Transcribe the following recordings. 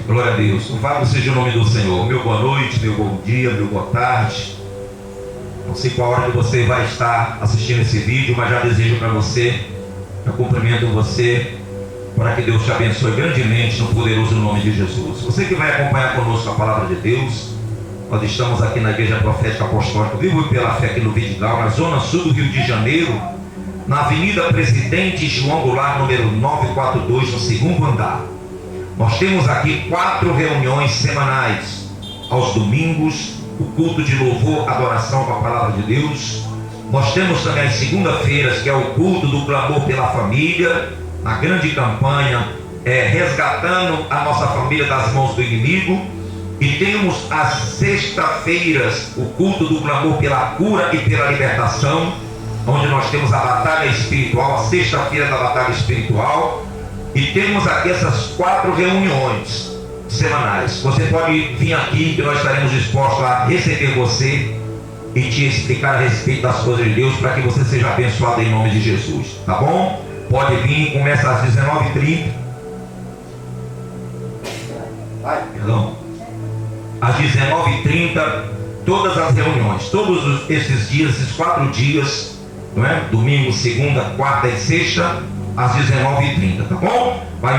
Glória a Deus. Louvado seja o nome do Senhor. Meu boa noite, meu bom dia, meu boa tarde. Não sei qual hora que você vai estar assistindo esse vídeo, mas já desejo para você, eu cumprimento você, para que Deus te abençoe grandemente no poderoso nome de Jesus. Você que vai acompanhar conosco a palavra de Deus, nós estamos aqui na Igreja Profética Apostólica Vivo e pela Fé aqui no Vidigal, na zona sul do Rio de Janeiro, na Avenida Presidente João Goulart, número 942, no segundo andar. Nós temos aqui 4 reuniões semanais, aos domingos, o culto de louvor, adoração com a palavra de Deus. Nós temos também as segunda-feiras, que é o culto do clamor pela família, na grande campanha, resgatando a nossa família das mãos do inimigo. E temos as sexta-feiras, o culto do clamor pela cura e pela libertação, onde nós temos a batalha espiritual, a sexta-feira da batalha espiritual. E temos aqui essas 4 reuniões semanais. Você pode vir aqui, que nós estaremos dispostos a receber você e te explicar a respeito das coisas de Deus, para que você seja abençoado em nome de Jesus, tá bom? Pode vir, começa às 19h30. Às 19h30, todas as reuniões, todos esses dias, esses 4 dias, não é? Domingo, segunda, quarta e sexta, às 19h30, tá bom? Vai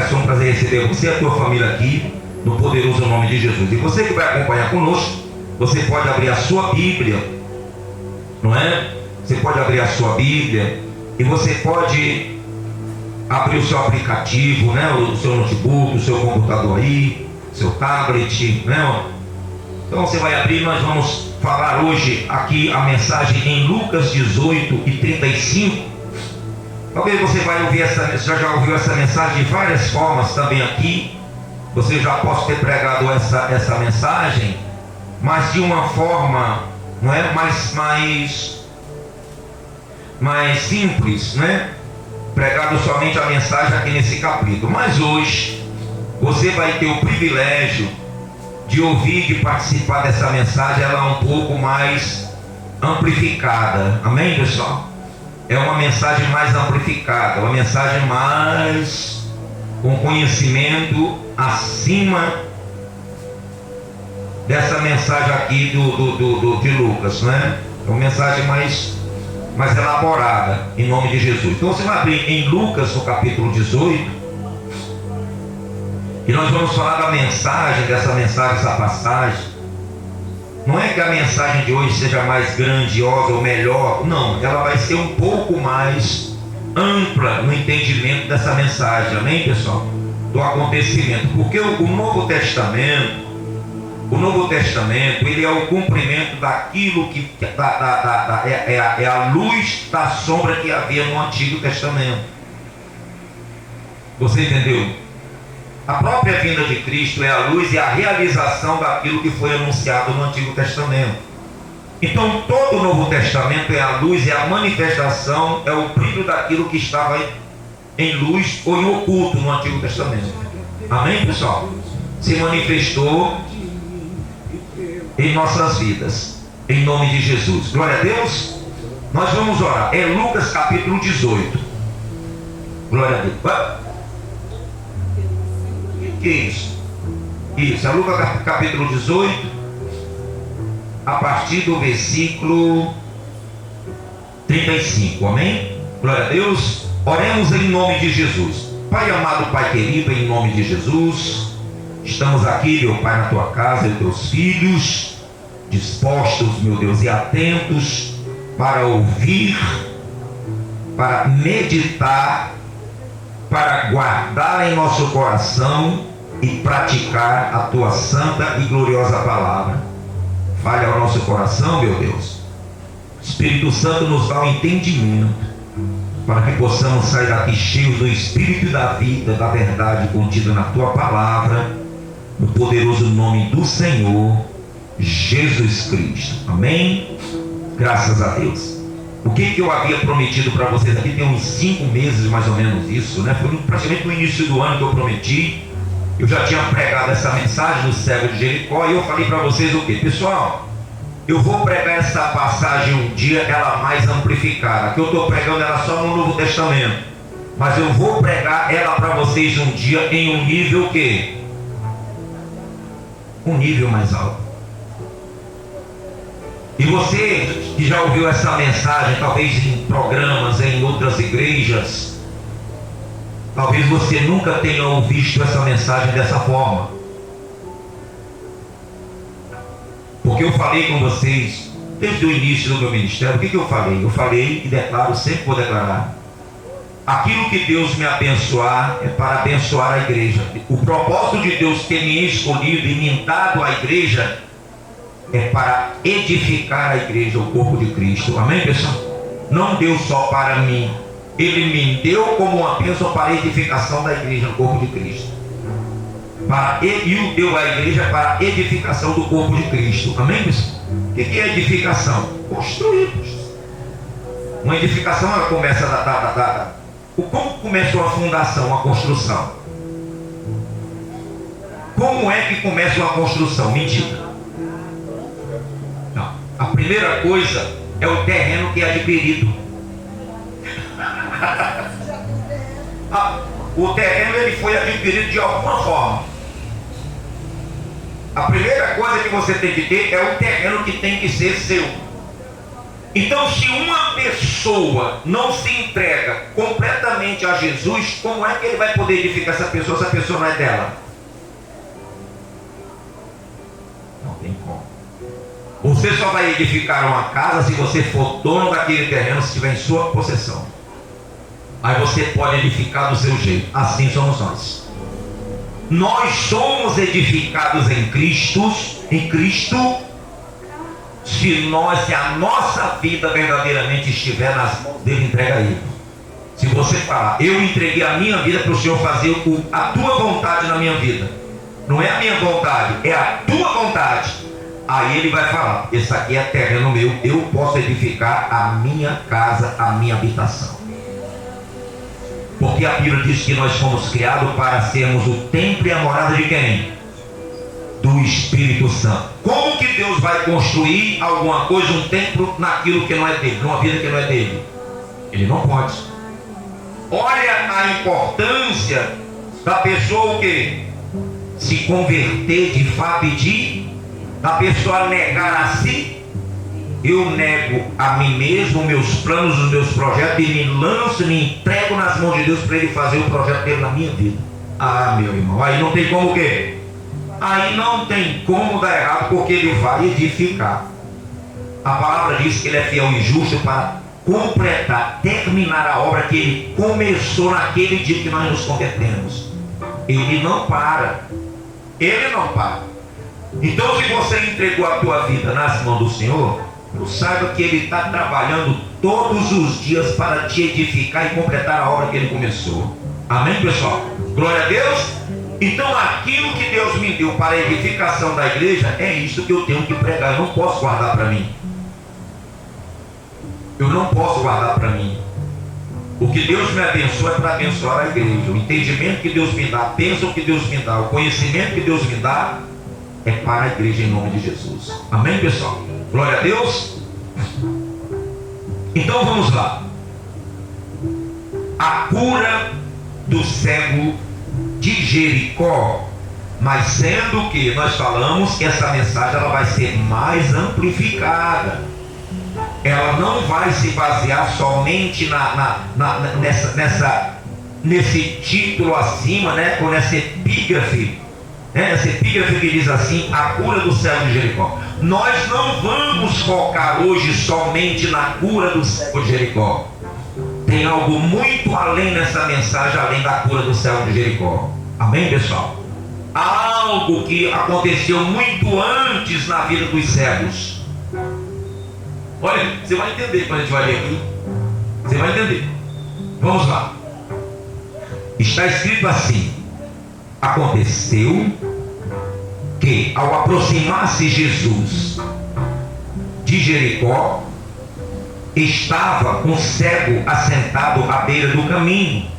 ser um prazer receber você e a tua família aqui, no poderoso nome de Jesus. E você que vai acompanhar conosco, você pode abrir a sua Bíblia, não é? Você pode abrir a sua Bíblia e você pode abrir o seu aplicativo, né? O seu notebook, o seu computador aí, seu tablet, né? Então você vai abrir. Nós vamos falar hoje aqui a mensagem em Lucas 18:35. Talvez você vai ouvir já ouviu essa mensagem de várias formas também aqui. Você já possa ter pregado essa mensagem, mas de uma forma, não é, mais simples, né? Pregado somente a mensagem aqui nesse capítulo. Mas hoje você vai ter o privilégio de ouvir, de participar dessa mensagem. Ela é um pouco mais amplificada. Amém, pessoal? É uma mensagem mais amplificada, uma mensagem mais com conhecimento acima dessa mensagem aqui de Lucas, né? É uma mensagem mais elaborada, em nome de Jesus. Então você vai abrir em Lucas, no capítulo 18, e nós vamos falar da mensagem, dessa passagem. Não é que a mensagem de hoje seja mais grandiosa ou melhor, não, ela vai ser um pouco mais ampla no entendimento dessa mensagem, amém, pessoal? Do acontecimento, porque o Novo Testamento, ele é o cumprimento daquilo que é a luz da sombra que havia no Antigo Testamento. Você entendeu? A própria vinda de Cristo é a luz e a realização daquilo que foi anunciado no Antigo Testamento. Então todo o Novo Testamento é a luz, é a manifestação, é o brilho daquilo que estava em luz ou em oculto no Antigo Testamento. Amém, pessoal? Se manifestou em nossas vidas, em nome de Jesus. Glória a Deus. Nós vamos orar. É Lucas capítulo 18. Glória a Deus. Que isso? Isso, é Lucas capítulo 18, a partir do versículo 35, amém? Glória a Deus. Oremos em nome de Jesus. Pai amado, Pai querido, em nome de Jesus, estamos aqui, meu Pai, na tua casa, e teus filhos, dispostos, meu Deus, e atentos para ouvir, para meditar, para guardar em nosso coração e praticar a tua santa e gloriosa palavra. Fale ao nosso coração, meu Deus. Espírito Santo, nos dá o entendimento para que possamos sair daqui cheios do Espírito e da vida, da verdade contida na tua palavra, no poderoso nome do Senhor Jesus Cristo. Amém? Graças a Deus. O que eu havia prometido para vocês aqui tem uns 5 meses mais ou menos isso, né? Foi praticamente no início do ano que eu prometi Eu já tinha pregado essa mensagem do cego de Jericó e eu falei para vocês o que? Pessoal, eu vou pregar essa passagem um dia, ela mais amplificada. A que eu estou pregando ela só no Novo Testamento. Mas eu vou pregar ela para vocês um dia em um nível que? Um nível mais alto. E você que já ouviu essa mensagem, talvez em programas, em outras igrejas, talvez você nunca tenha ouvido essa mensagem dessa forma. Porque eu falei com vocês, desde o início do meu ministério, o que eu falei? Eu falei e declaro, sempre vou declarar. Aquilo que Deus me abençoar é para abençoar a igreja. O propósito de Deus ter me escolhido e me dado a igreja é para edificar a igreja, o corpo de Cristo. Amém, pessoal? Não deu só para mim. Ele me deu como uma bênção para a edificação da igreja, o corpo de Cristo. E o deu à igreja para a edificação do corpo de Cristo. Amém, pessoal? O que é edificação? Construir. Uma edificação, ela começa como começa uma fundação, uma construção? Como é que começa uma construção? Mentira. Não. A primeira coisa é o terreno que é adquirido. O terreno ele foi adquirido de alguma forma. A primeira coisa que você tem que ter é o terreno que tem que ser seu. Então, se uma pessoa não se entrega completamente a Jesus, como é que ele vai poder edificar essa pessoa se a pessoa não é dela? Não tem como. Você só vai edificar uma casa se você for dono daquele terreno, se estiver em sua possessão. Aí você pode edificar do seu jeito. Assim somos nós. Nós somos edificados em Cristo, se a nossa vida verdadeiramente estiver nas mãos dele, entrega a ele. Se você falar, eu entreguei a minha vida para o Senhor fazer a tua vontade na minha vida, não é a minha vontade, é a tua vontade, aí ele vai falar, esse aqui é terreno meu, eu posso edificar a minha casa, a minha habitação. Porque a Bíblia diz que nós fomos criados para sermos o templo e a morada de quem? Do Espírito Santo. Como que Deus vai construir alguma coisa, um templo, naquilo que não é dele, numa vida que não é dele? Ele não pode. Olha a importância da pessoa o quê? Se converter de fato e da pessoa negar a si. Eu nego a mim mesmo, meus planos, os meus projetos, e me lanço, me entrego nas mãos de Deus para ele fazer o projeto dele na minha vida. Ah, meu irmão, aí não tem como o quê? Aí não tem como dar errado, porque ele vai edificar. A palavra diz que ele é fiel e justo para completar, terminar a obra que ele começou naquele dia que nós nos convertemos. Ele não para. Ele não para. Então, se você entregou a tua vida nas mãos do Senhor, saiba que ele está trabalhando todos os dias para te edificar e completar a obra que ele começou. Amém, pessoal? Glória a Deus. Então, aquilo que Deus me deu para a edificação da igreja é isso que eu tenho que pregar. Eu não posso guardar para mim. Eu não posso guardar para mim. O que Deus me abençoa é para abençoar a igreja. O entendimento que Deus me dá, a bênção que Deus me dá, o conhecimento que Deus me dá é para a igreja em nome de Jesus. Amém, pessoal? Glória a Deus. Então vamos lá. A cura do cego de Jericó, mas sendo que nós falamos que essa mensagem ela vai ser mais amplificada. Ela não vai se basear somente nesse título acima, né, ou nessa epígrafe, essa epígrafe que diz assim, a cura do cego de Jericó. Nós não vamos focar hoje somente na cura do cego de Jericó. Tem algo muito além nessa mensagem, além da cura do cego de Jericó. Amém, pessoal? Há algo que aconteceu muito antes na vida dos cegos. Olha, você vai entender quando a gente vai ler aqui. Você vai entender. Vamos lá. Está escrito assim: aconteceu que, ao aproximar-se Jesus de Jericó, estava um cego assentado à beira do caminho,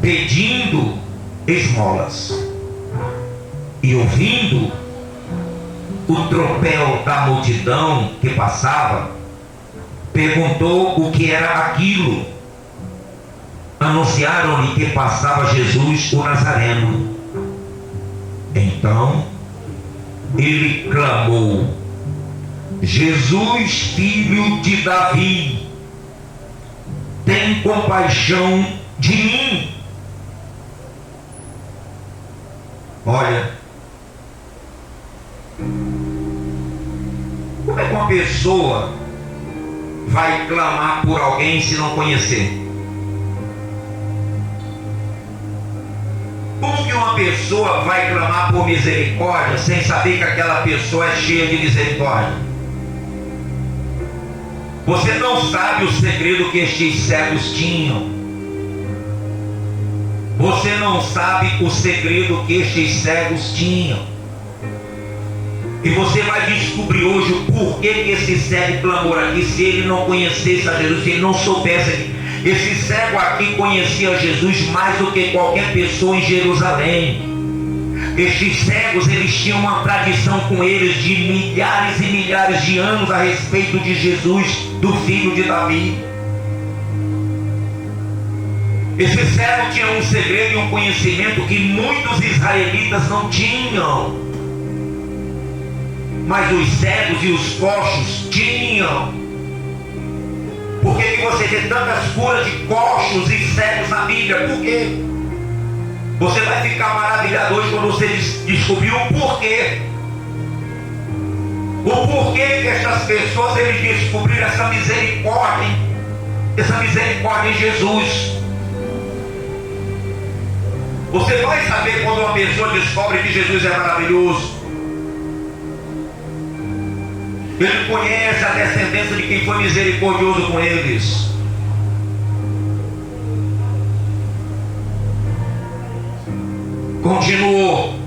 pedindo esmolas. E ouvindo o tropel da multidão que passava, perguntou o que era aquilo. Anunciaram-lhe que passava Jesus o Nazareno. Então ele clamou: Jesus, filho de Davi, tem compaixão de mim. Olha, como é que uma pessoa vai clamar por alguém se não conhecer? Como que uma pessoa vai clamar por misericórdia sem saber que aquela pessoa é cheia de misericórdia? Você não sabe o segredo que estes cegos tinham. Você não sabe o segredo que estes cegos tinham. E você vai descobrir hoje o porquê que esse cego clamou aqui, se ele não conhecesse a Jesus, se ele não soubesse. Esse cego aqui conhecia Jesus mais do que qualquer pessoa em Jerusalém. Estes cegos, eles tinham uma tradição com eles de milhares e milhares de anos a respeito de Jesus, do filho de Davi. Esse cego tinha um segredo e um conhecimento que muitos israelitas não tinham, mas os cegos e os coxos tinham. Por que você vê tantas curas de coxos e cegos na Bíblia? Por quê? Você vai ficar maravilhado hoje quando você descobrir o porquê. O porquê que essas pessoas eles descobriram essa misericórdia em Jesus. Você vai saber quando uma pessoa descobre que Jesus é maravilhoso. Ele conhece a descendência de quem foi misericordioso com eles. Continuou.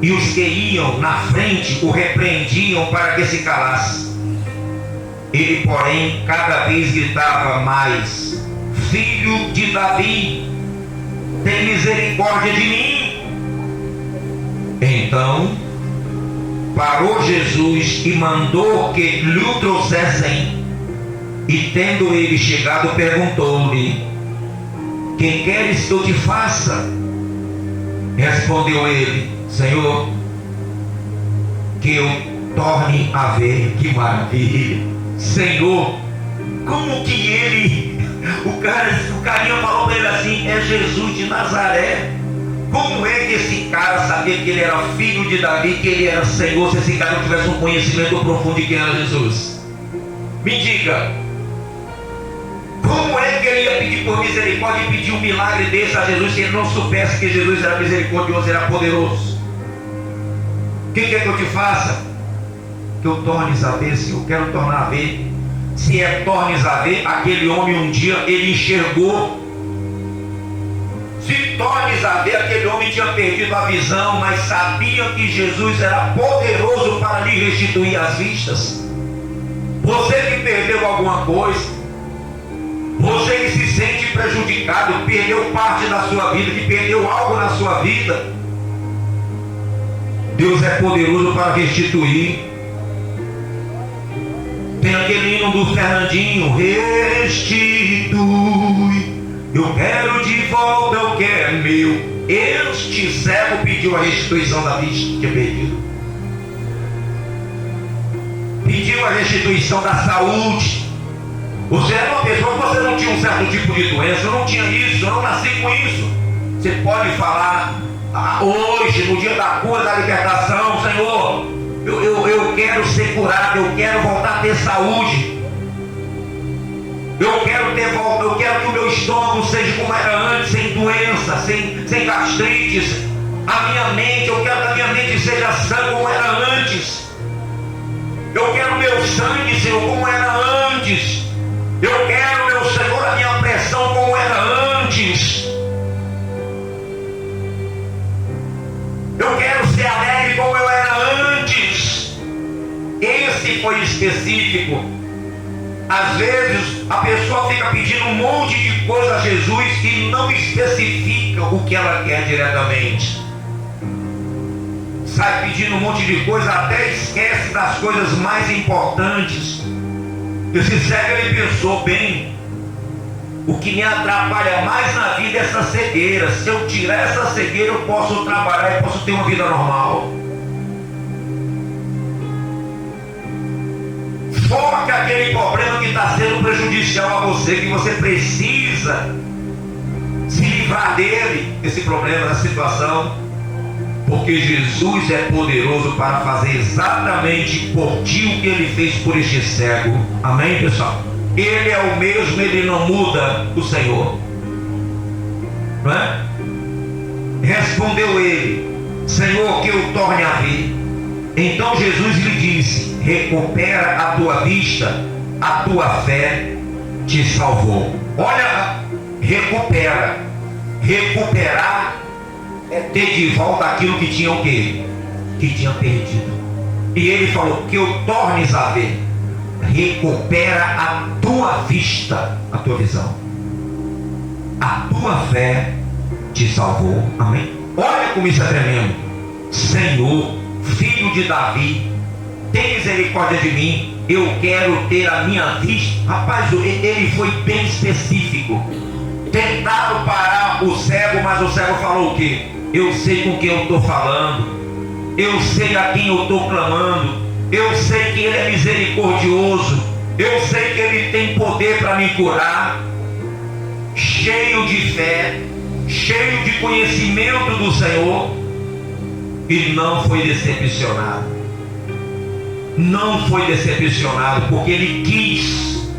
E os que iam na frente o repreendiam para que se calasse. Ele, porém, cada vez gritava mais: Filho de Davi, tem misericórdia de mim. Então parou Jesus e mandou que lhe o trouxessem. E tendo ele chegado, perguntou-lhe: Que queres que eu te faça? Respondeu ele: Senhor, que eu torne a ver. Que maravilha! Senhor, como que o carinha falou para ele assim: é Jesus de Nazaré. Como é que esse cara sabia que ele era filho de Davi, que ele era Senhor, se esse cara não tivesse um conhecimento profundo de quem era Jesus? Me diga, como é que ele ia pedir por misericórdia e pedir um milagre desse a Jesus, se ele não soubesse que Jesus era misericordioso, era poderoso? O que quer que eu te faça? Que eu tornes a ver, Senhor. Quero tornar a ver. Se é tornes a ver, aquele homem um dia ele enxergou. Se tornes a ver, aquele homem tinha perdido a visão, mas sabia que Jesus era poderoso para lhe restituir as vistas. Você que perdeu alguma coisa, você que se sente prejudicado, perdeu parte da sua vida, que perdeu algo na sua vida, Deus é poderoso para restituir. Tem aquele hino do Fernandinho: restitui, eu quero de volta o que é meu. Este cego pediu a restituição da vista que tinha perdido. Pediu a restituição da saúde. Você era uma pessoa que você não tinha um certo tipo de doença. Eu não tinha isso, eu não nasci com isso. Você pode falar hoje, no dia da cura, da libertação: Senhor, eu quero ser curado, eu quero voltar a ter saúde. Eu quero que o meu estômago seja como era antes, sem doença, sem gastrites. A minha mente, eu quero que a minha mente seja sã como era antes. Eu quero meu sangue, Senhor, como era antes. Eu quero, meu Senhor, a minha pressão como era antes. Eu quero ser alegre como eu era antes. Esse foi específico. Às vezes a pessoa fica pedindo um monte de coisa a Jesus e não especifica o que ela quer diretamente. Sai pedindo um monte de coisa, até esquece das coisas mais importantes. Esse cego, ele pensou bem: o que me atrapalha mais na vida é essa cegueira. Se eu tirar essa cegueira, eu posso trabalhar e posso ter uma vida normal. Foca aquele problema que está sendo prejudicial a você, que você precisa se livrar dele, esse problema, essa situação, porque Jesus é poderoso para fazer exatamente por ti o que ele fez por este cego. Amém, pessoal? Ele é o mesmo, ele não muda, o Senhor. Não é? Respondeu ele: Senhor, que eu torne a ver. Então Jesus lhe disse: recupera a tua vista, a tua fé te salvou. Olha, recupera. Recuperar é ter de volta aquilo que tinha o quê? Que tinha perdido. E ele falou: que eu tornes a ver. Recupera a tua vista, a tua visão. A tua fé te salvou. Amém? Olha como isso é tremendo. Senhor, filho de Davi, tem misericórdia de mim. Eu quero ter a minha vista. Rapaz, ele foi bem específico. Tentaram parar o cego, mas o cego falou o quê? Eu sei com quem eu estou falando. Eu sei a quem eu estou clamando. Eu sei que ele é misericordioso. Eu sei que ele tem poder para me curar. Cheio de fé, cheio de conhecimento do Senhor, e não foi decepcionado. Não foi decepcionado, porque ele quis.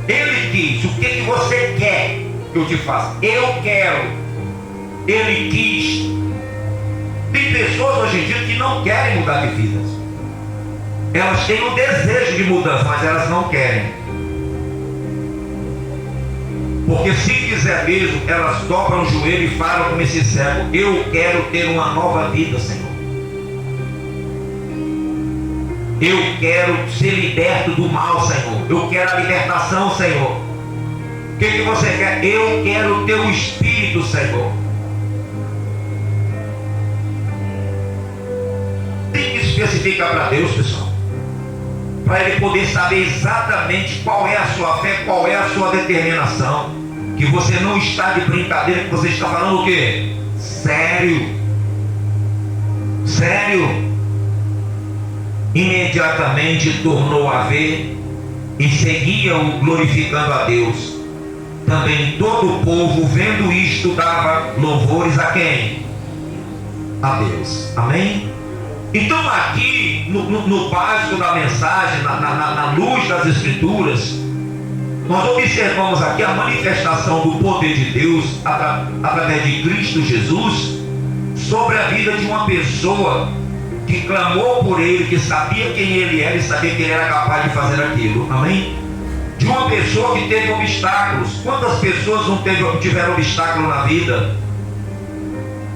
Ele quis. O que você quer que eu te faça? Eu quero. Ele quis. Tem pessoas hoje em dia que não querem mudar de vidas. Elas têm um desejo de mudança, mas elas não querem. Porque se quiser mesmo, elas dobram o joelho e falam como esse cego: eu quero ter uma nova vida, Senhor. Eu quero ser liberto do mal, Senhor. Eu quero a libertação, Senhor. O que você quer? Eu quero o teu Espírito, Senhor. Tem que especificar para Deus, pessoal, para ele poder saber exatamente qual é a sua fé, qual é a sua determinação. Que você não está de brincadeira, que você está falando o quê? Sério. Sério. Imediatamente tornou a ver e seguiam glorificando a Deus. Também todo o povo, vendo isto, dava louvores a quem? A Deus. Amém? Então aqui, no básico da mensagem, na luz das Escrituras, nós observamos aqui a manifestação do poder de Deus através de Cristo Jesus sobre a vida de uma pessoa que clamou por ele, que sabia quem ele era e sabia que ele era capaz de fazer aquilo. Amém? De uma pessoa que teve obstáculos. Quantas pessoas não tiveram obstáculo na vida?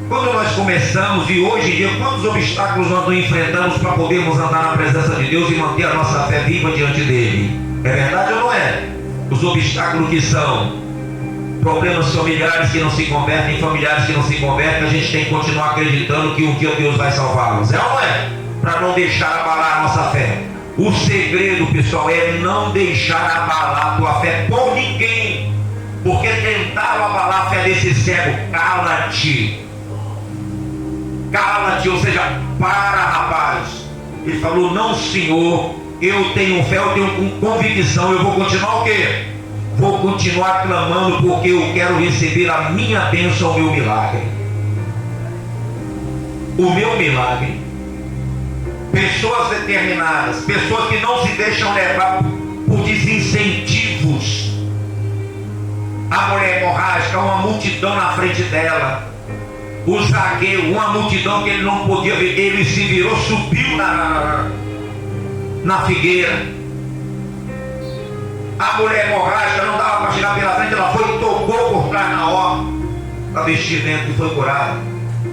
Quando nós começamos, e hoje em dia, quantos obstáculos nós não enfrentamos para podermos andar na presença de Deus e manter a nossa fé viva diante dele? É verdade ou não é? Os obstáculos que são problemas familiares que não se convertem, familiares que não se convertem, a gente tem que continuar acreditando que um dia Deus vai salvá-los. É ou não é? Para não deixar abalar a nossa fé. O segredo, pessoal, é não deixar abalar a tua fé por ninguém. Porque tentaram abalar a fé desse cego. Cala-te. Cala-te, ou seja, para, rapaz. Ele falou: não, Senhor, eu tenho fé, eu tenho convicção, eu vou continuar o quê? Vou continuar clamando, porque eu quero receber a minha bênção, o meu milagre. O meu milagre. Pessoas determinadas, pessoas que não se deixam levar por desincentivos. A mulher hemorrágica, uma multidão na frente dela. O Zaqueu, uma multidão que ele não podia ver, ele se virou, subiu na figueira. A mulher hemorrágica não dava para chegar pela frente, ela foi e tocou por trás na hora, para vestir dentro e foi curada.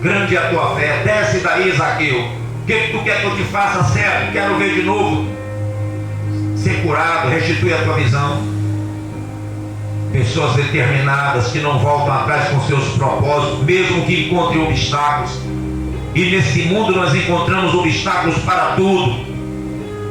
Grande é a tua fé. Desce daí, Zaqueu. O que tu quer que eu te faça, certo? Quero ver de novo. ser curado, restituir a tua visão. Pessoas determinadas que não voltam atrás com seus propósitos, mesmo que encontrem obstáculos. E nesse mundo nós encontramos obstáculos para tudo.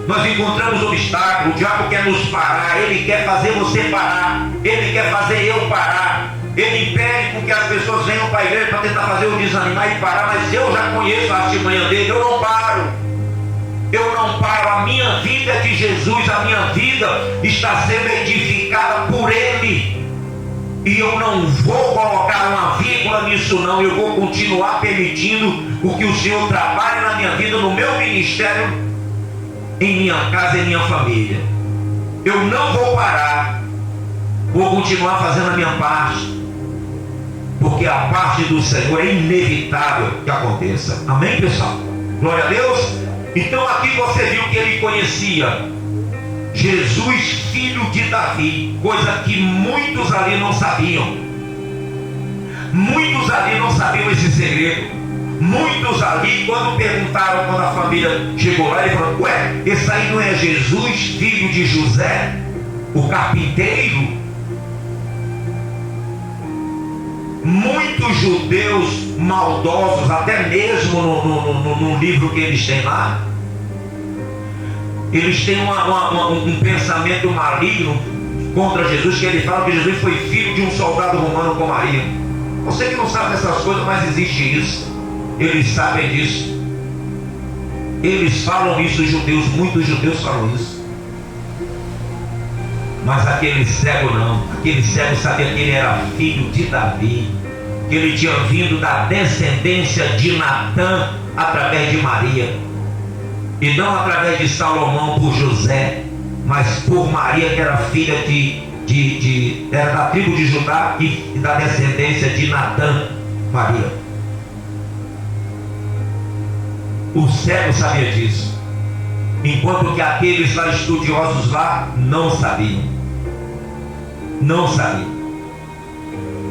Nós encontramos obstáculos. O diabo quer nos parar. Ele quer fazer você parar. Ele quer fazer eu parar. Ele impede com que as pessoas venham para a igreja para tentar fazer eu desanimar e parar. Mas eu já conheço a artimanha dele. Eu não paro. Eu não paro. A minha vida é de Jesus. A minha vida está sendo edificada por Ele. E eu não vou colocar uma vírgula nisso não. Eu vou continuar permitindo o que o Senhor trabalhe na minha vida, no meu ministério, em minha casa e em minha família. Eu não vou parar. Vou continuar fazendo a minha parte. Porque a parte do Senhor é inevitável que aconteça. Amém, pessoal? Glória a Deus. Então aqui você viu que ele conhecia Jesus, filho de Davi, coisa que muitos ali não sabiam. Muitos ali não sabiam esse segredo. Muitos ali, quando perguntaram, quando a família chegou lá, ele falou: ué, esse aí não é Jesus, filho de José, o carpinteiro? Muitos judeus maldosos, até mesmo no livro que eles têm lá, eles têm um pensamento maligno contra Jesus, que ele fala que Jesus foi filho de um soldado romano com Maria. Você que não sabe dessas coisas, mas existe isso. Eles sabem disso. Eles falam isso, os judeus, muitos judeus falam isso. Mas aquele cego não. Aquele cego sabia que ele era filho de Davi, que ele tinha vindo da descendência de Natã através de Maria, e não através de Salomão por José, mas por Maria, que era filha era da tribo de Judá e da descendência de Natã, Maria. O cego sabia disso, enquanto que aqueles lá estudiosos lá não sabiam. Não sabiam.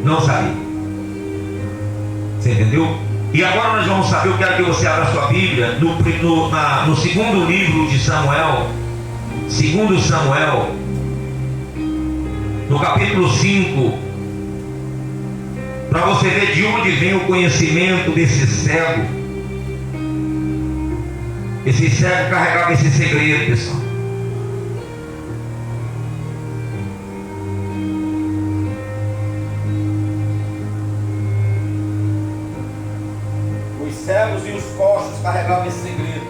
Não sabiam. Você entendeu? E agora nós vamos saber. Eu quero que você abra sua Bíblia no segundo livro de Samuel, segundo Samuel, no capítulo 5, para você ver de onde vem o conhecimento desse cego. Esse cego carregava esse segredo, pessoal. Os cegos e os coxos carregavam esse segredo.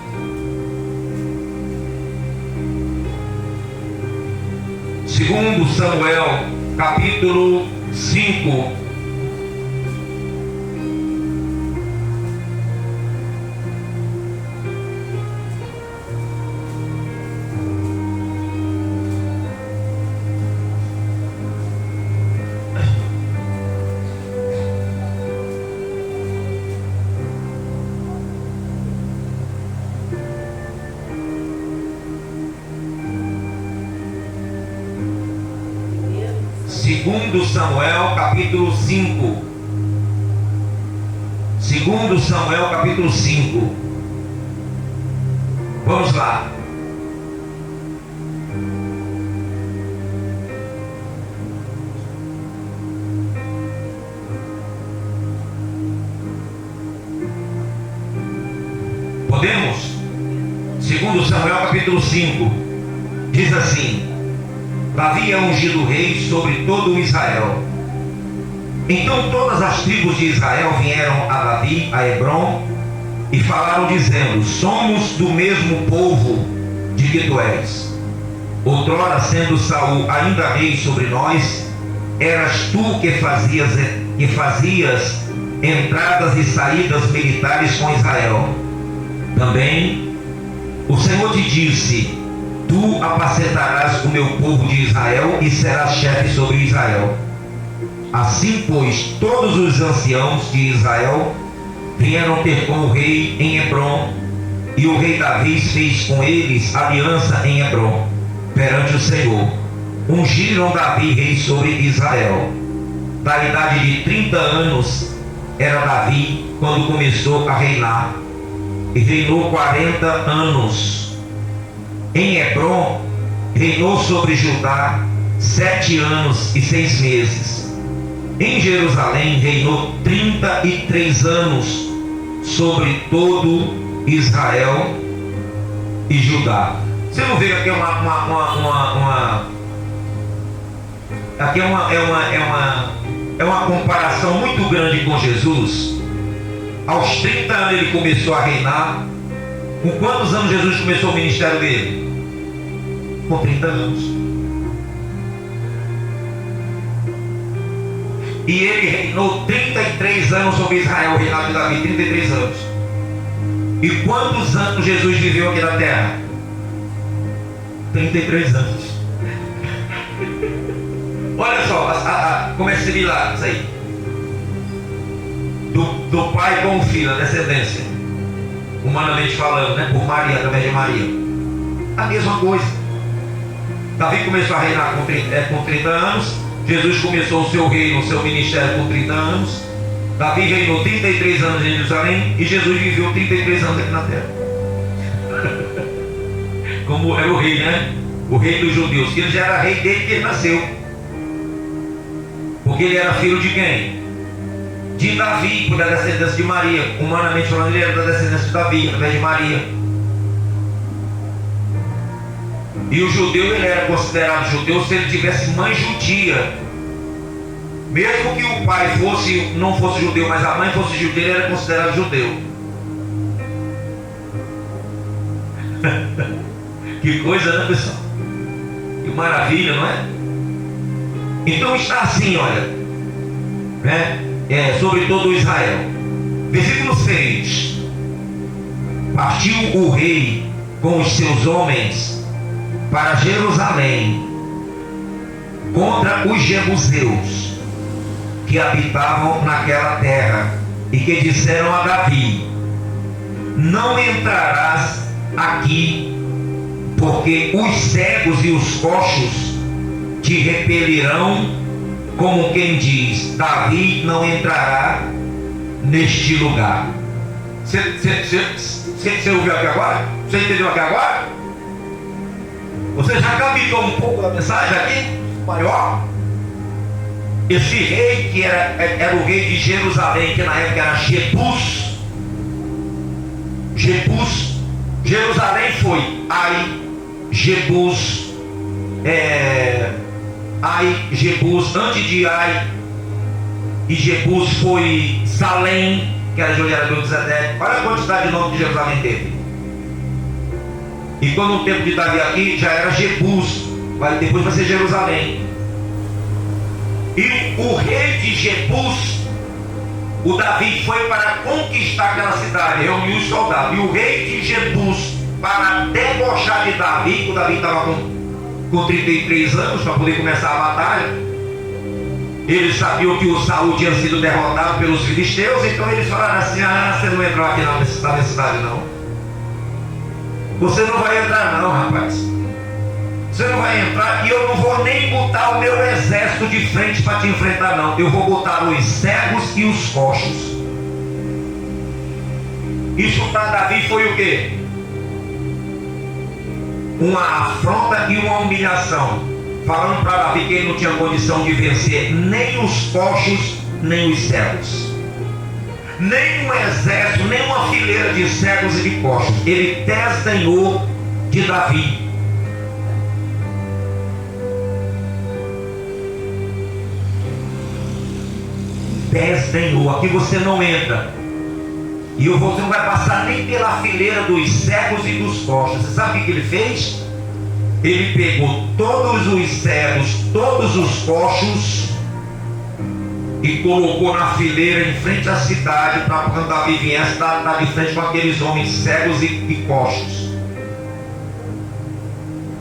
Segundo Samuel, capítulo 5. Segundo Samuel, capítulo 5. Segundo Samuel, capítulo 5. Vamos lá. Podemos? Segundo Samuel, capítulo 5. Diz assim: Davi é ungido rei sobre todo o Israel. Então todas as tribos de Israel vieram a Davi, a Hebrom, e falaram dizendo: somos do mesmo povo de que tu és. Outrora, sendo Saul ainda rei sobre nós, eras tu que fazias entradas e saídas militares com Israel. Também o Senhor te disse: tu apacentarás o meu povo de Israel e serás chefe sobre Israel. Assim, pois, todos os anciãos de Israel vieram ter com o rei em Hebrom, e o rei Davi fez com eles aliança em Hebrom, perante o Senhor. Ungiram Davi rei sobre Israel. Da idade de 30 anos era Davi quando começou a reinar, e reinou 40 anos. Em Hebrom reinou sobre Judá 7 anos e 6 meses. Em Jerusalém reinou 33 anos sobre todo Israel e Judá. Você não vê aqui aqui é uma comparação muito grande com Jesus. Aos 30 anos ele começou a reinar. Com quantos anos Jesus começou o ministério dele? Com 30 anos. E ele reinou 33 anos sobre Israel, o reinado de Davi, 33 anos. E quantos anos Jesus viveu aqui na terra? 33 anos. Olha só, como é similar isso aí. Do pai com o filho, a descendência. Humanamente falando, né? Por Maria, através de Maria. A mesma coisa. Davi começou a reinar com 30 anos. Jesus começou o seu reino, o seu ministério com 30 anos. Davi reinou 33 anos em Jerusalém. E Jesus viveu 33 anos aqui na terra. Como era o rei, né? O rei dos judeus. Ele já era rei desde que ele nasceu. Porque ele era filho de quem? De Davi, por da descendência de Maria. Humanamente falando, ele era da descendência de Davi, através de Maria. E o judeu, ele era considerado judeu se ele tivesse mãe judia. Mesmo que o pai não fosse judeu, mas a mãe fosse judia, ele era considerado judeu. Que coisa, né, pessoal? Que maravilha, não é? Então está assim, olha, né? Sobre todo Israel. Versículo 6. Partiu o rei com os seus homens para Jerusalém contra os jebuseus que habitavam naquela terra, e que disseram a Davi: não entrarás aqui, porque os cegos e os coxos te repelirão, como quem diz: Davi não entrará neste lugar. Você ouviu aqui agora? Você entendeu aqui agora? Você já captou um pouco da mensagem aqui? Maior. Esse rei que era o rei de Jerusalém, que na época era Jebus. Jerusalém foi Ai, Jebus, Jebus, antes de Ai e Jebus foi Salém, que era de Zedeque. Olha a quantidade de nome de Jerusalém teve. E quando o tempo de Davi aqui já era Jebus, depois vai ser Jerusalém. E o rei de Jebus, o Davi foi para conquistar aquela cidade, reuniu os soldados. E o rei de Jebus, para debochar de Davi, que o Davi estava com 33 anos para poder começar a batalha. Eles sabiam que o Saul tinha sido derrotado pelos filisteus, então eles falaram assim: você não entrou aqui na cidade não. Você não vai entrar não, rapaz. Você não vai entrar, e eu não vou nem botar o meu exército de frente para te enfrentar não. Eu vou botar os cegos e os coxos. Isso para Davi foi o quê? Uma afronta e uma humilhação, falando para Davi que ele não tinha condição de vencer nem os coxos, nem os cegos, nem um exército, nem uma fileira de cegos e de coxos. Ele desdenhou de Davi. Desdenhou. Aqui você não entra. E você não vai passar nem pela fileira dos cegos e dos coxos. Você sabe o que ele fez? Ele pegou todos os cegos, todos os coxos, e colocou na fileira em frente à cidade, para quando Davi viesse estar de frente com aqueles homens cegos e coxos,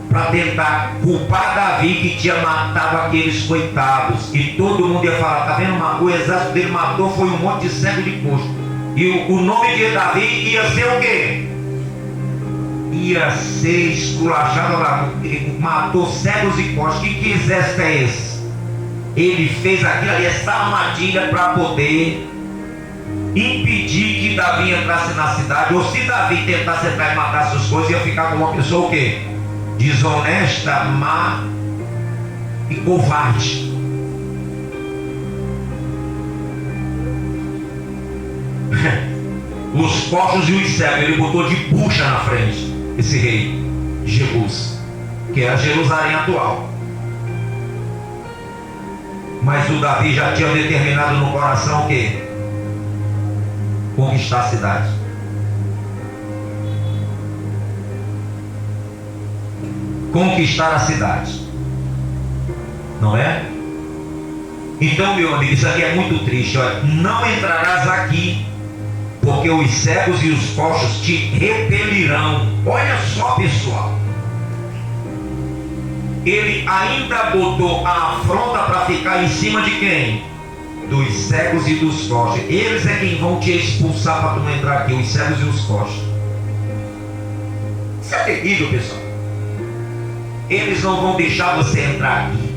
para tentar culpar Davi que tinha matado aqueles coitados. E todo mundo ia falar: tá vendo? O exército dele matou foi um monte de cego de coxo. E o nome de Davi ia ser o quê? Ia ser esculachado. Matou cegos e coxos. Que exército é esse? Ele fez aquilo ali, essa armadilha, para poder impedir que Davi entrasse na cidade. Ou se Davi tentasse entrar e matasse as coisas, ia ficar com uma pessoa o quê? desonesta, má e covarde. Os coxos e os cegos, ele botou de bucha na frente, esse rei Jebus, que era Jerusalém atual. Mas o Davi já tinha determinado no coração o quê? Conquistar a cidade. Conquistar a cidade. Não é? Então, meu amigo, isso aqui é muito triste. Olha, não entrarás aqui, porque os cegos e os coxos te repelirão. Olha só, pessoal. Ele ainda botou a afronta para ficar em cima de quem? Dos cegos e dos coxos. Eles é quem vão te expulsar para tu não entrar aqui, os cegos e os coxos. Isso é terrível, pessoal. Eles não vão deixar você entrar aqui.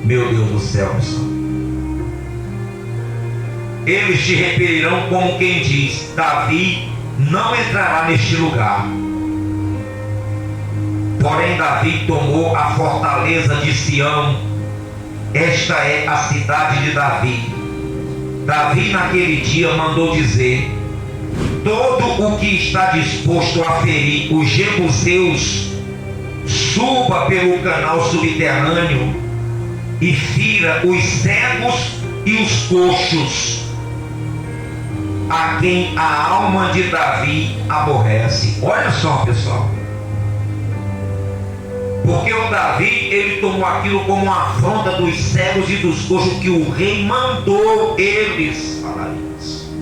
Meu Deus do céu, pessoal. Eles te repelirão como quem diz: Davi não entrará neste lugar. Porém Davi tomou a fortaleza de Sião. Esta é a cidade de Davi. Davi naquele dia mandou dizer: todo o que está disposto a ferir os jebuseus, suba pelo canal subterrâneo e fira os cegos e os coxos, a quem a alma de Davi aborrece. Olha só, pessoal. Porque o Davi, ele tomou aquilo como uma afronta dos cegos e dos coxos, que o rei mandou eles falarem isso.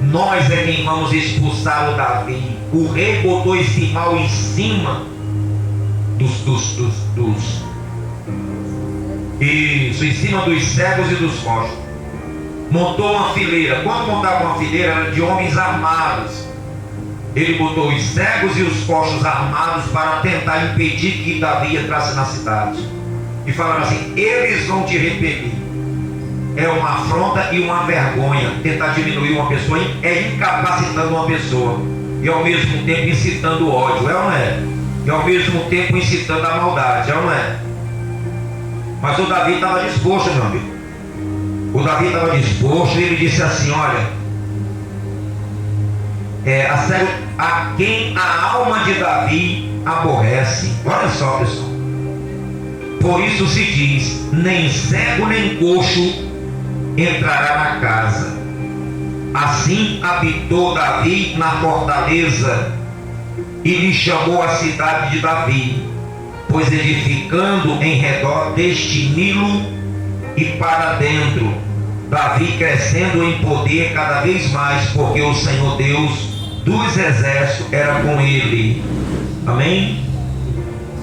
Nós é quem vamos expulsar o Davi. O rei botou esse mal em cima isso, em cima dos cegos e dos coxos. Montou uma fileira. Quando montava uma fileira, era de homens armados. Ele botou os cegos e os coxos armados para tentar impedir que Davi entrasse na cidade. E falaram assim: eles vão te repelir. É uma afronta e uma vergonha. Tentar diminuir uma pessoa é incapacitando uma pessoa, e ao mesmo tempo incitando o ódio, é ou não é? E ao mesmo tempo incitando a maldade, é ou não é? Mas o Davi estava disposto, meu amigo. O Davi estava disposto, e ele disse assim: olha, a quem a alma de Davi aborrece. Olha só, pessoal. Por isso se diz: nem cego nem coxo entrará na casa. Assim habitou Davi na fortaleza e lhe chamou a cidade de Davi, pois edificando em redor deste Nilo e para dentro, Davi crescendo em poder cada vez mais, porque o Senhor Deus dos exércitos era com ele. Amém?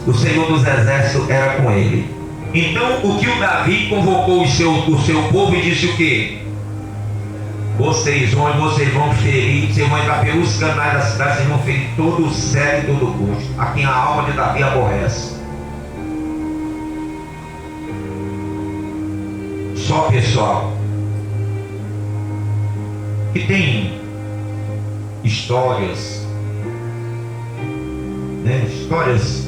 O Senhor dos exércitos era com ele. Então o que o Davi convocou o seu povo e disse o quê? Vocês vão ferir, vocês vão entrar pelos canais da cidade, vocês vão ferir todo o cego e todo o coxo, a quem a alma de Davi aborrece. Só, pessoal, que tem histórias, né? Histórias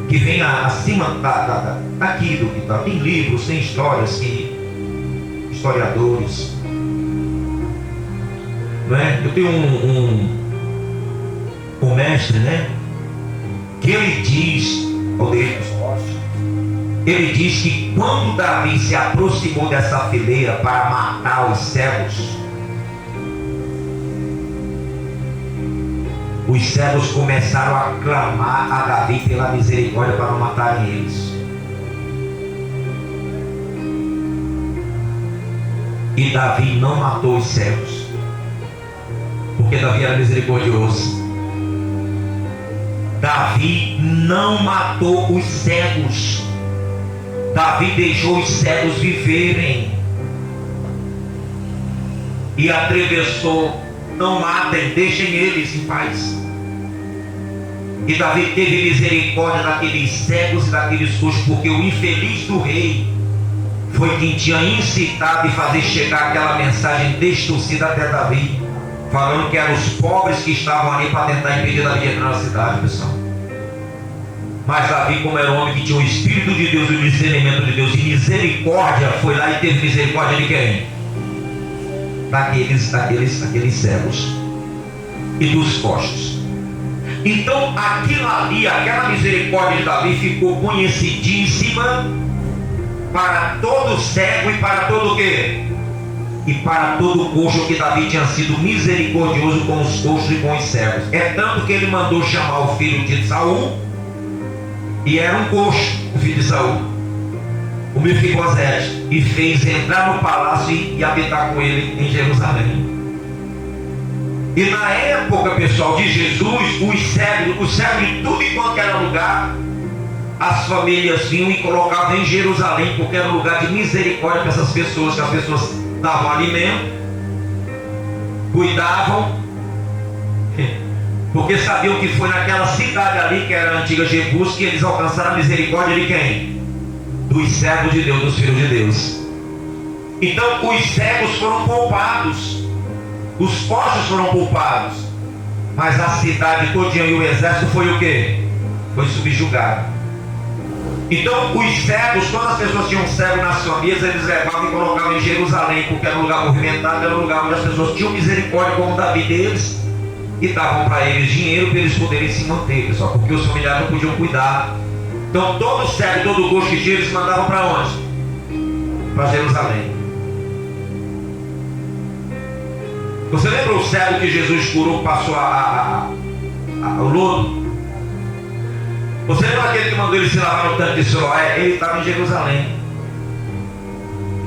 que vêm acima daqui do que está. Tem livros, tem histórias que historiadores, não é? Eu tenho um mestre, né? Que ele diz, ele diz que quando Davi se aproximou dessa fileira para matar os cegos, os cegos começaram a clamar a Davi pela misericórdia para não matarem eles. E Davi não matou os cegos, porque Davi era misericordioso. Davi não matou os cegos. Davi deixou os cegos viverem e atravessou: não matem, deixem eles em paz. E Davi teve misericórdia daqueles cegos e daqueles coxos, porque o infeliz do rei foi quem tinha incitado e fazer chegar aquela mensagem distorcida até Davi, falando que eram os pobres que estavam ali para tentar impedir Davi de entrar na cidade, pessoal. Mas Davi, como era um homem que tinha o Espírito de Deus e o discernimento de Deus e misericórdia, foi lá e teve misericórdia de quem? Daqueles cegos e dos coxos. Então aquilo ali, aquela misericórdia de Davi ficou conhecidíssima para todo cego e para todo o quê? E para todo coxo, que Davi tinha sido misericordioso com os coxos e com os cegos. É tanto que ele mandou chamar o filho de Saul, e era um coxo, o filho de Saul, o Mefibosete, e fez entrar no palácio e habitar com ele em Jerusalém. E na época, pessoal, de Jesus, os cegos de tudo enquanto era lugar, as famílias vinham e colocavam em Jerusalém, porque era um lugar de misericórdia para essas pessoas, que as pessoas davam alimento, cuidavam, porque sabiam que foi naquela cidade ali, que era a antiga Jebus, que eles alcançaram a misericórdia de quem? Dos servos de Deus, dos filhos de Deus. Então os cegos foram poupados, os coxos foram poupados, mas a cidade todinha e o exército foi o quê? Foi subjugado. Então os cegos, quando as pessoas tinham um cego nas famílias, eles levavam e colocavam em Jerusalém, porque era um lugar movimentado, era um lugar onde as pessoas tinham misericórdia como Davi deles, e davam para eles dinheiro para eles poderem se manter, pessoal, porque os familiares não podiam cuidar. Então todo cego, todo coxo que tinha, eles mandavam para onde? Para Jerusalém. Você lembra o cego que Jesus curou, passou o lodo? Você lembra aquele que mandou ele se lavar no tanque de Siloé? Ele estava em Jerusalém.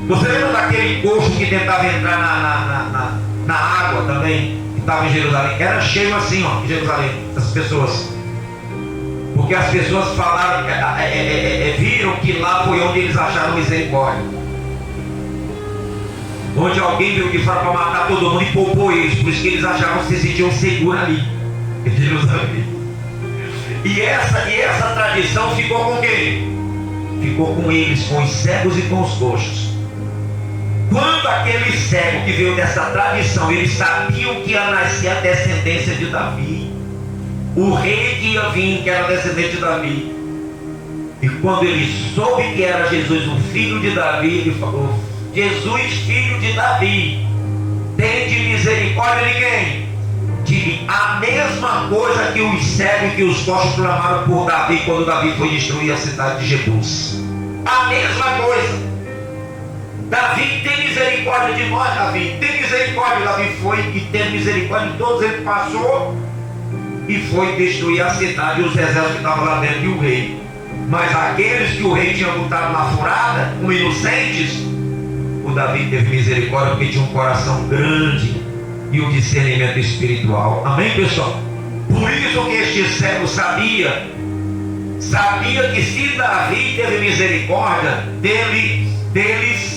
Você lembra daquele coxo que tentava entrar na água também? Que estava em Jerusalém? Era cheio assim, ó, em Jerusalém, essas pessoas. Porque as pessoas falaram, viram que lá foi onde eles acharam misericórdia. Onde alguém veio de fora para matar todo mundo e poupou eles. Por isso que eles achavam que se sentiam seguros ali, em Jerusalém. E essa tradição ficou com quem? Ficou com eles, com os cegos e com os coxos. Quando aquele cego que veio dessa tradição, eles sabiam que ia nascer a descendência de Davi, o rei que ia vir, que era descendente de Davi. E quando ele soube que era Jesus, o filho de Davi, ele falou: Jesus, filho de Davi, tem de misericórdia de quem? De a mesma coisa que os cegos e que os coxos clamaram por Davi quando Davi foi destruir a cidade de Jebus. A mesma coisa. Davi, tem misericórdia de nós, Davi. Tem misericórdia. Davi foi e teve misericórdia de todos. Ele passou e foi destruir a cidade e os exércitos que estavam lá dentro e o rei. Mas aqueles que o rei tinha botado na furada, como inocentes, o Davi teve misericórdia porque tinha um coração grande e um discernimento espiritual. Amém, pessoal? Por isso que este cego sabia que se Davi teve misericórdia deles,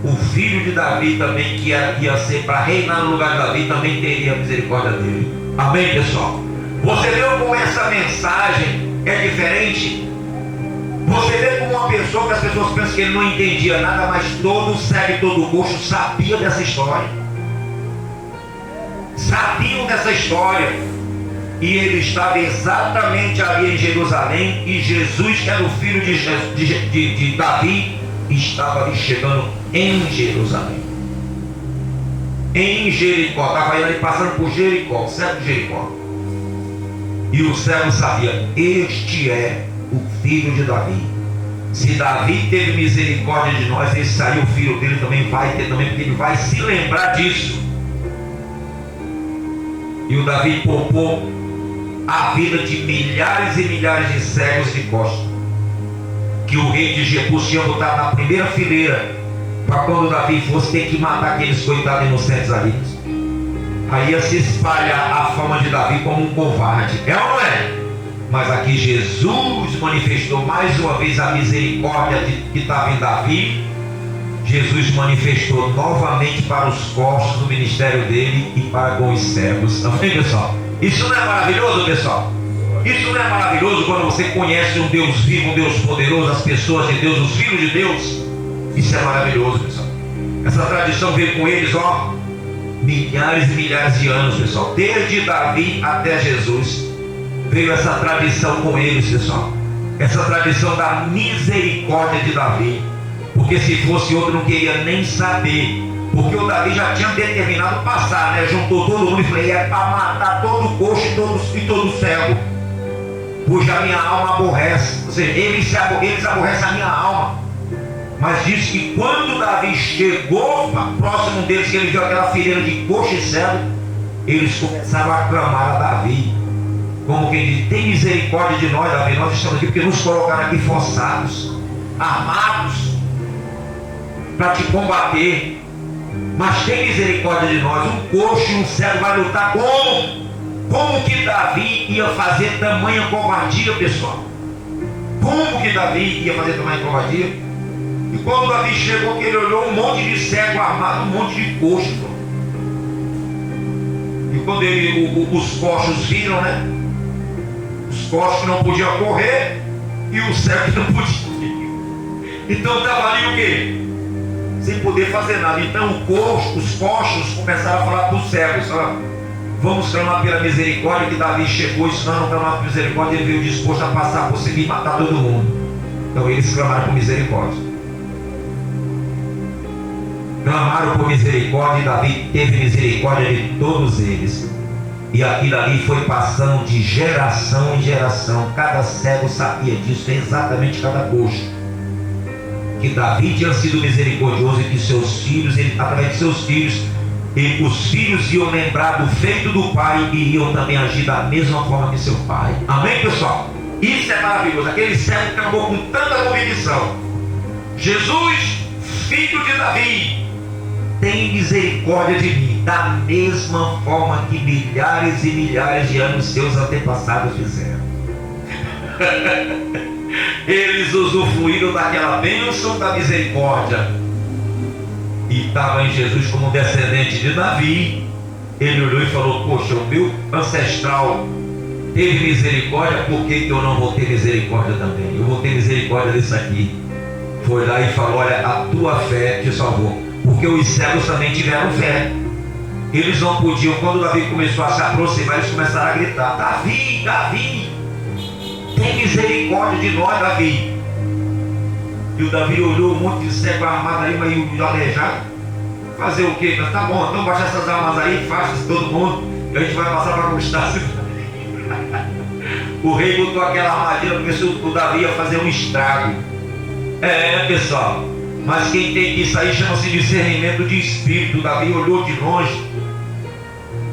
o filho de Davi também, que ia ser para reinar no lugar de Davi, também teria misericórdia dele. Amém, pessoal? Você vê como essa mensagem é diferente? Você vê como uma pessoa que as pessoas pensam que ele não entendia nada, mas todo cego e todo coxo sabia dessa história. Sabiam dessa história. E ele estava exatamente ali em Jerusalém, e Jesus, que era o filho de Davi, estava ali chegando em Jerusalém, em Jericó. Estava ali passando por Jericó, o cego de Jericó. E o cego sabia: este é o filho de Davi. Se Davi teve misericórdia de nós, esse aí, o filho dele também vai ter também, porque ele vai se lembrar disso. E o Davi poupou a vida de milhares e milhares de cegos e coxos, que o rei de Jebus tinha botado na primeira fileira, para quando Davi fosse ter que matar aqueles coitados inocentes ali. Aí ia se espalhar a fama de Davi como um covarde. É ou não é? Mas aqui Jesus manifestou mais uma vez a misericórdia que estava em Davi. Jesus manifestou novamente para os coxos do ministério dele e para com os cegos. Amém, pessoal? Isso não é maravilhoso, pessoal? Isso não é maravilhoso quando você conhece um Deus vivo, um Deus poderoso, as pessoas de Deus, os filhos de Deus? Isso é maravilhoso, pessoal. Essa tradição veio com eles, ó, milhares e milhares de anos, pessoal. Desde Davi até Jesus veio essa tradição com eles, pessoal. Essa tradição da misericórdia de Davi. Porque se fosse outro não queria nem saber. Porque o Davi já tinha determinado passar, né? Juntou todo mundo e falou: é para matar todo coxo e todo cego, pois a minha alma aborrece. Ou seja, eles aborrecem a minha alma. Mas diz que quando Davi chegou próximo deles, que ele viu aquela fileira de coxo e cego, eles começaram a clamar a Davi, como quem diz: tem misericórdia de nós, Davi. Nós estamos aqui porque nos colocaram aqui forçados, armados, para te combater. Mas tem misericórdia de nós. Um coxo e um cego vai lutar como que Davi ia fazer tamanha covardia, pessoal? Como que Davi ia fazer tamanha covardia? E quando Davi chegou, que ele olhou um monte de cego armado, um monte de coxo. E quando os coxos viram, né? Os coxos não podiam correr e o cego não podia. Então estava ali o quê? Sem poder fazer nada. Então os coxos começaram a falar para os cegos: vamos clamar pela misericórdia. Que Davi chegou ensinando clamar pela misericórdia. Ele veio disposto a passar por cima e matar todo mundo. Então eles clamaram por misericórdia. Clamaram por misericórdia, e Davi teve misericórdia de todos eles. E aquilo ali foi passando de geração em geração. Cada cego sabia disso, exatamente cada coxo, que Davi tinha sido misericordioso, e que seus filhos, através de seus filhos, os filhos iam lembrar do feito do pai e iam também agir da mesma forma que seu pai. Amém, pessoal? Isso é maravilhoso. Aquele cego clamou com tanta convicção: Jesus, filho de Davi, tem misericórdia de mim, da mesma forma que milhares e milhares de anos seus antepassados fizeram. Eles usufruíram daquela bênção da misericórdia, e estava em Jesus como descendente de Davi. Ele olhou e falou: poxa, o meu ancestral teve misericórdia, por que eu não vou ter misericórdia também? Eu vou ter misericórdia desse aqui. Foi lá e falou: olha, a tua fé te salvou. Porque os cegos também tiveram fé. Eles não podiam. Quando Davi começou a se aproximar, eles começaram a gritar: Davi, Davi, tem misericórdia de nós, Davi. E o Davi olhou um monte de cego armado aí, mas aleijado. Fazer o quê? Tá bom, então baixa essas armas aí, faça-se todo mundo, e a gente vai passar para conquistar. O rei botou aquela armadilha porque o Davi ia fazer um estrago. Pessoal, mas quem tem isso aí chama-se discernimento de espírito. Davi olhou de longe,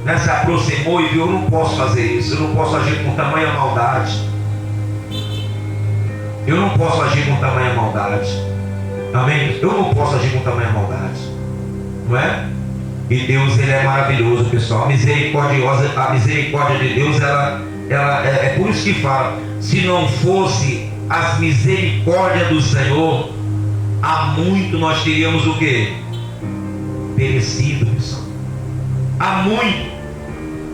né, se aproximou e viu: eu não posso fazer isso, eu não posso agir com tamanha maldade. Eu não posso agir com tamanha maldade. Amém? Eu não posso agir com tamanha maldade. Não é? E Deus, Ele é maravilhoso, pessoal. A misericórdia de Deus, ela é por isso que fala: se não fosse as misericórdias do Senhor, há muito nós teríamos o quê? Perecido, pessoal. Há muito.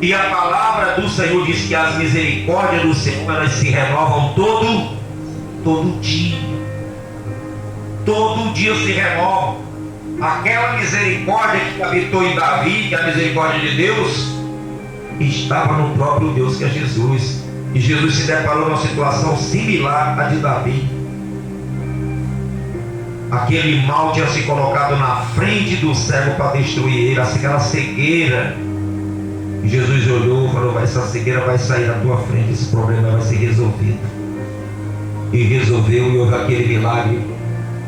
E a palavra do Senhor diz que as misericórdias do Senhor, elas se renovam todo dia. Todo dia se renova. Aquela misericórdia que habitou em Davi, que é a misericórdia de Deus, estava no próprio Deus, que é Jesus. E Jesus se deparou numa situação similar à de Davi. Aquele mal tinha se colocado na frente do cego para destruir ele, aquela cegueira. E Jesus olhou e falou: essa cegueira vai sair da tua frente, esse problema vai ser resolvido. E resolveu, e houve aquele milagre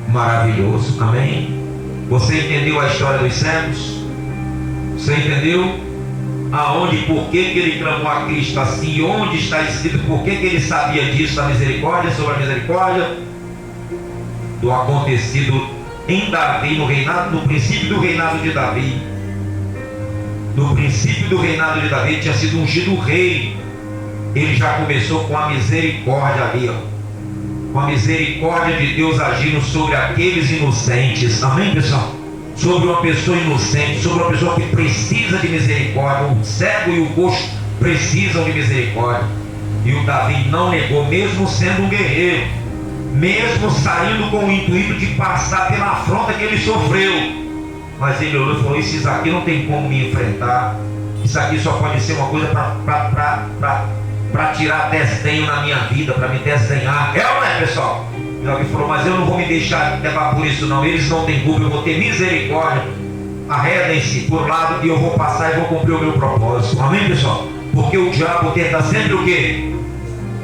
maravilhoso. Amém? Você entendeu a história dos cegos? Você entendeu aonde, por que ele clamou a Cristo assim? Onde está escrito por que ele sabia disso, da misericórdia, sobre a misericórdia? Do acontecido em Davi, no princípio do reinado de Davi. No princípio do reinado de Davi tinha sido ungido rei. Ele já começou com a misericórdia ali, com a misericórdia de Deus agindo sobre aqueles inocentes. Amém, pessoal? Sobre uma pessoa inocente, sobre uma pessoa que precisa de misericórdia. O cego e o coxo precisam de misericórdia. E o Davi não negou, mesmo sendo um guerreiro. mesmo saindo com o intuito de passar pela afronta que ele sofreu. Mas ele olhou e falou: isso aqui não tem como me enfrentar, isso aqui só pode ser uma coisa para tirar desdenho na minha vida, para me desdenhar. É ou não é, pessoal? E alguém falou: mas eu não vou me deixar levar por isso não, eles não têm culpa, eu vou ter misericórdia. Arredem-se por lado e eu vou passar e vou cumprir o meu propósito. Amém, pessoal? Porque o diabo tenta sempre o quê?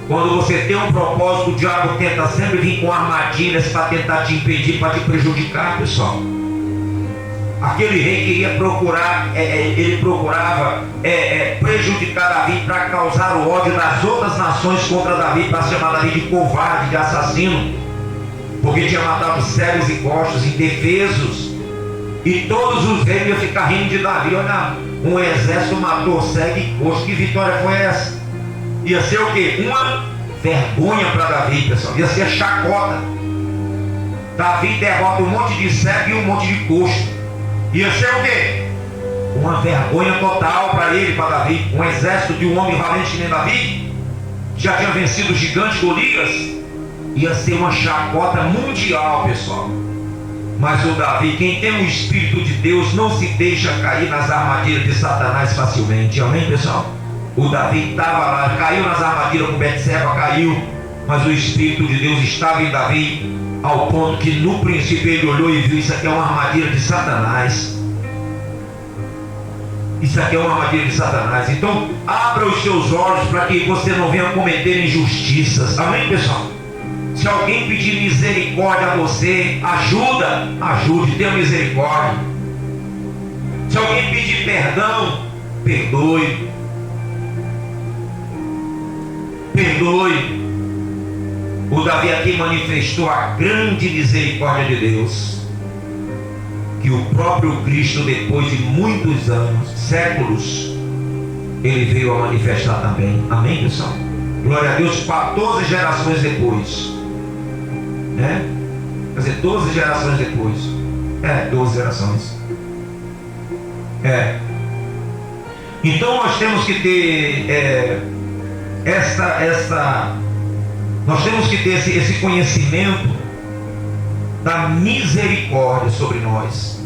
Quando você tem um propósito, o diabo tenta sempre vir com armadilhas para tentar te impedir, para te prejudicar, pessoal. Aquele rei queria procurar, ele procurava prejudicar Davi para causar o ódio das outras nações contra Davi, para chamar Davi de covarde, de assassino, porque tinha matado cegos e coxos, indefesos. E todos os reis iam ficar rindo de Davi. Olha, um exército matou cego e coxo, que vitória foi essa? Ia ser o quê? Uma vergonha para Davi, pessoal. Ia ser chacota. Davi derrota um monte de cego e um monte de coxo. Ia ser o quê? Uma vergonha total para ele, para Davi. Um exército de um homem valente que nem Davi, já tinha vencido o gigante Golias. Ia ser uma chacota mundial, pessoal. Mas o Davi, quem tem o Espírito de Deus, não se deixa cair nas armadilhas de Satanás facilmente. Amém, pessoal? O Davi estava lá, caiu nas armadilhas com Betseba, caiu. Mas o Espírito de Deus estava em Davi, ao ponto que no princípio ele olhou e viu: isso aqui é uma armadilha de Satanás. Isso aqui é uma armadilha de Satanás. Então, abra os seus olhos para que você não venha cometer injustiças. Amém, pessoal? Se alguém pedir misericórdia a você, ajude, tenha misericórdia. Se alguém pedir perdão, perdoe. O Davi aqui manifestou a grande misericórdia de Deus, que o próprio Cristo, depois de muitos anos, séculos, ele veio a manifestar também. Amém, pessoal? Glória a Deus. 14 gerações depois, né? Quer dizer, 12 gerações depois. 12 gerações. Então nós temos que ter nós temos que ter esse conhecimento da misericórdia sobre nós,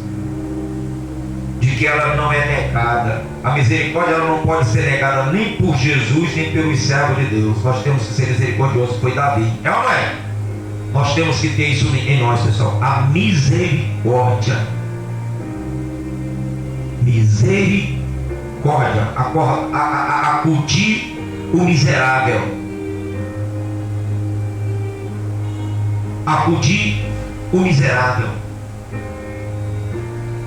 de que ela não é negada. A misericórdia, ela não pode ser negada nem por Jesus, nem pelos servos de Deus. Nós temos que ser misericordiosos. Foi Davi, é ou não é? Nós temos que ter isso em nós, pessoal. A misericórdia. Misericórdia. Acudir o miserável. Acudir o miserável.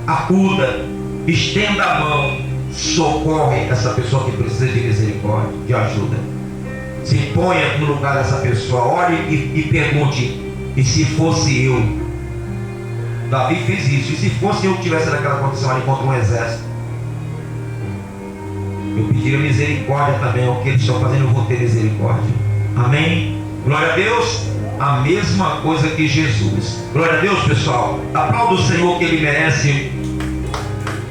Acuda, estenda a mão, socorre essa pessoa que precisa de misericórdia, de ajuda. Se ponha no lugar dessa pessoa, olhe e pergunte: e se fosse eu? Davi fez isso. E se fosse eu que estivesse naquela condição ali contra um exército? Eu pediria misericórdia também. O que eles estão fazendo, eu vou ter misericórdia. Amém? Glória a Deus. A mesma coisa que Jesus. Glória a Deus, pessoal. Aplauda o Senhor, que Ele merece.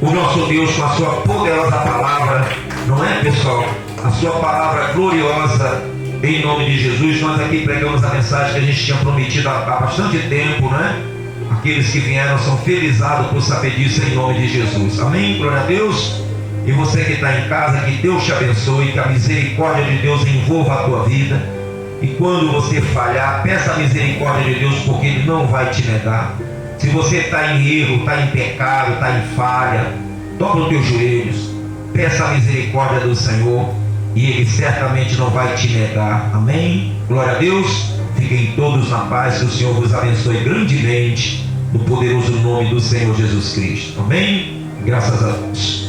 O nosso Deus, com a sua poderosa palavra, não é, pessoal? A sua palavra gloriosa, em nome de Jesus. Nós aqui pregamos a mensagem que a gente tinha prometido há bastante tempo, né? Aqueles que vieram são felizados por saber disso, em nome de Jesus. Amém? Glória a Deus. E você que está em casa, que Deus te abençoe, que a misericórdia de Deus envolva a tua vida. E quando você falhar, peça a misericórdia de Deus, porque Ele não vai te negar. Se você está em erro, está em pecado, está em falha, dobra os teus joelhos, peça a misericórdia do Senhor, e Ele certamente não vai te negar. Amém? Glória a Deus. Fiquem todos na paz, que o Senhor vos abençoe grandemente, no poderoso nome do Senhor Jesus Cristo. Amém? Graças a Deus.